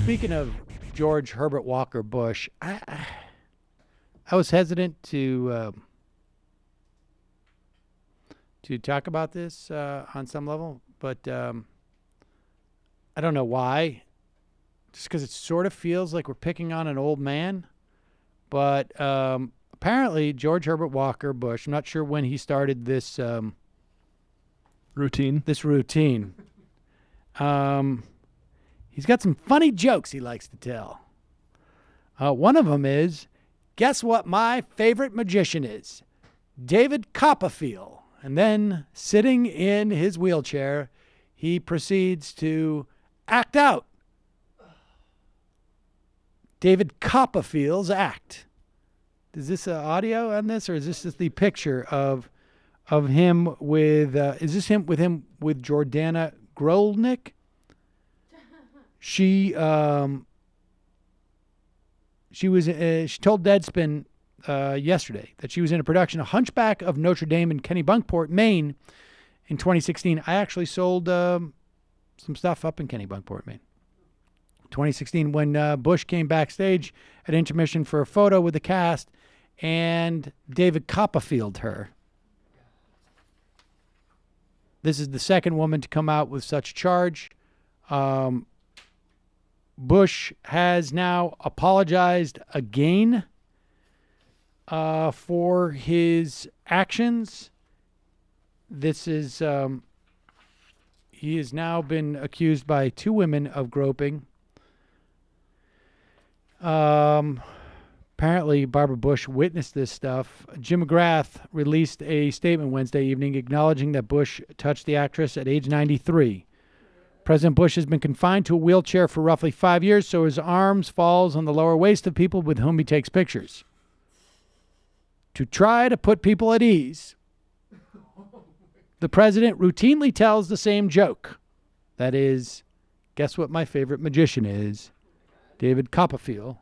Speaking of George Herbert Walker Bush, I was hesitant to talk about this on some level, but I don't know why. Just because it sort of feels like we're picking on an old man. But apparently George Herbert Walker Bush, I'm not sure when he started this routine. He's got some funny jokes he likes to tell. One of them is, guess what my favorite magician is? David Copperfield. And then, sitting in his wheelchair, he proceeds to act out David Copperfield's act. Is this audio on this, or is this just the picture of him with? Is this him with Jordana Grolnick? She told Deadspin yesterday that she was in a production of Hunchback of Notre Dame in Kennebunkport, Maine, in 2016. I actually sold some stuff up in Kennebunkport, Maine. 2016, when Bush came backstage at intermission for a photo with the cast, and David Copperfield her. This is the second woman to come out with such charge. Bush has now apologized again for his actions. This is he has now been accused by two women of groping. Apparently Barbara Bush witnessed this stuff. Jim McGrath released a statement Wednesday evening acknowledging that Bush touched the actress at age 93. President Bush has been confined to a wheelchair for roughly 5 years, so his arms falls on the lower waist of people with whom he takes pictures. To try to put people at ease, the president routinely tells the same joke. That is, guess what my favorite magician is? David Copperfield.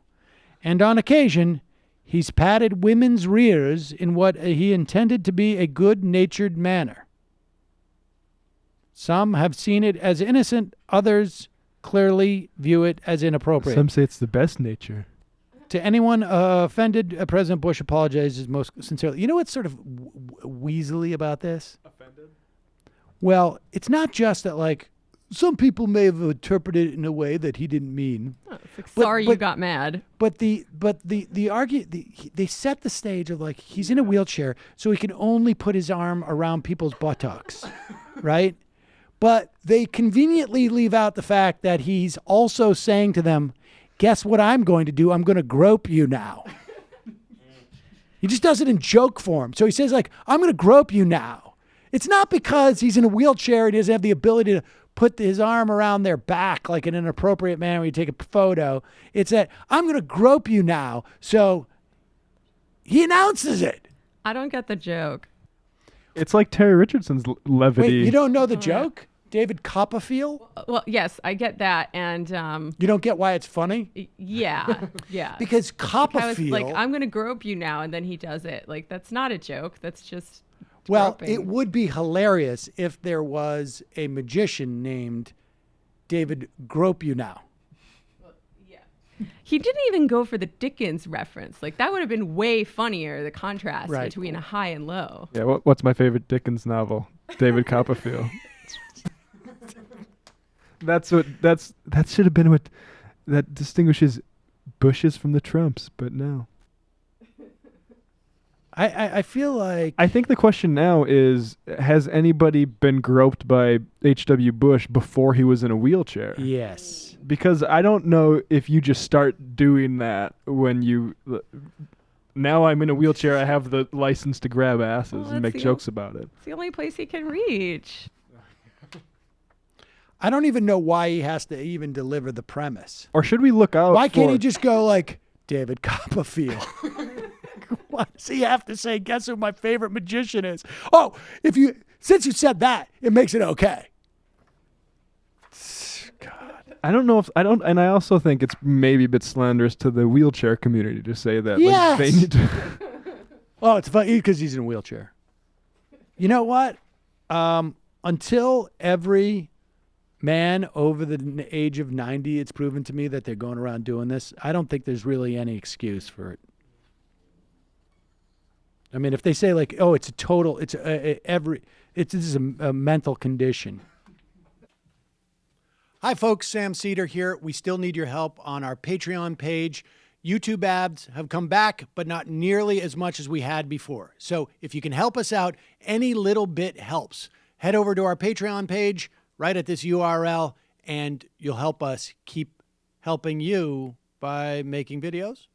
And on occasion, he's patted women's rears in what he intended to be a good-natured manner. Some have seen it as innocent, others clearly view it as inappropriate. Some say it's the best nature. To anyone offended, President Bush apologizes most sincerely. You know what's sort of weaselly about this? Offended? Well, it's not just that, like, some people may have interpreted it in a way that he didn't mean. Oh, it's like, sorry you got mad. But the they set the stage of, like, he's in a wheelchair, so he can only put his arm around people's buttocks, right? But they conveniently leave out the fact that he's also saying to them, guess what I'm going to do? I'm going to grope you now. He just does it in joke form. So he says, like, I'm going to grope you now. It's not because he's in a wheelchair and he doesn't have the ability to put his arm around their back like in an inappropriate manner when you take a photo. It's that I'm going to grope you now. So he announces it. I don't get the joke. It's like Terry Richardson's levity. Wait, you don't know the joke? David Copperfield? Well, yes, I get that. And you don't get why it's funny? Yeah. Because Copperfield... Like, I'm going to grope you now, and then he does it. Like, that's not a joke. That's just Well, groping. it would be hilarious if there was a magician named David Grope You Now. He didn't even go for the Dickens reference. Like, that would have been way funnier, the contrast between a high and low. Yeah, what's my favorite Dickens novel? David Copperfield. That should have been what that distinguishes Bushes from the Trumps, but no. I feel like... I think the question now is, has anybody been groped by H.W. Bush before he was in a wheelchair? Yes. Because I don't know if you just start doing that when you... Now I'm in a wheelchair, I have the license to grab asses and make jokes about it. It's the only place he can reach. I don't even know why he has to even deliver the premise. Or should we look out Why can't he just go like, David Copperfield? Why does he have to say, guess who my favorite magician is? Oh, since you said that, it makes it okay. God. And I also think it's maybe a bit slanderous to the wheelchair community to say that. Yes. Like, they need to Oh, it's funny because he's in a wheelchair. You know what? Until every man over the age of 90, it's proven to me that they're going around doing this. I don't think there's really any excuse for it. I mean, if they say like, oh, it's a total, this is a mental condition. Hi, folks. Sam Seder here. We still need your help on our Patreon page. YouTube ads have come back, but not nearly as much as we had before. So if you can help us out, any little bit helps. Head over to our Patreon page right at this URL, and you'll help us keep helping you by making videos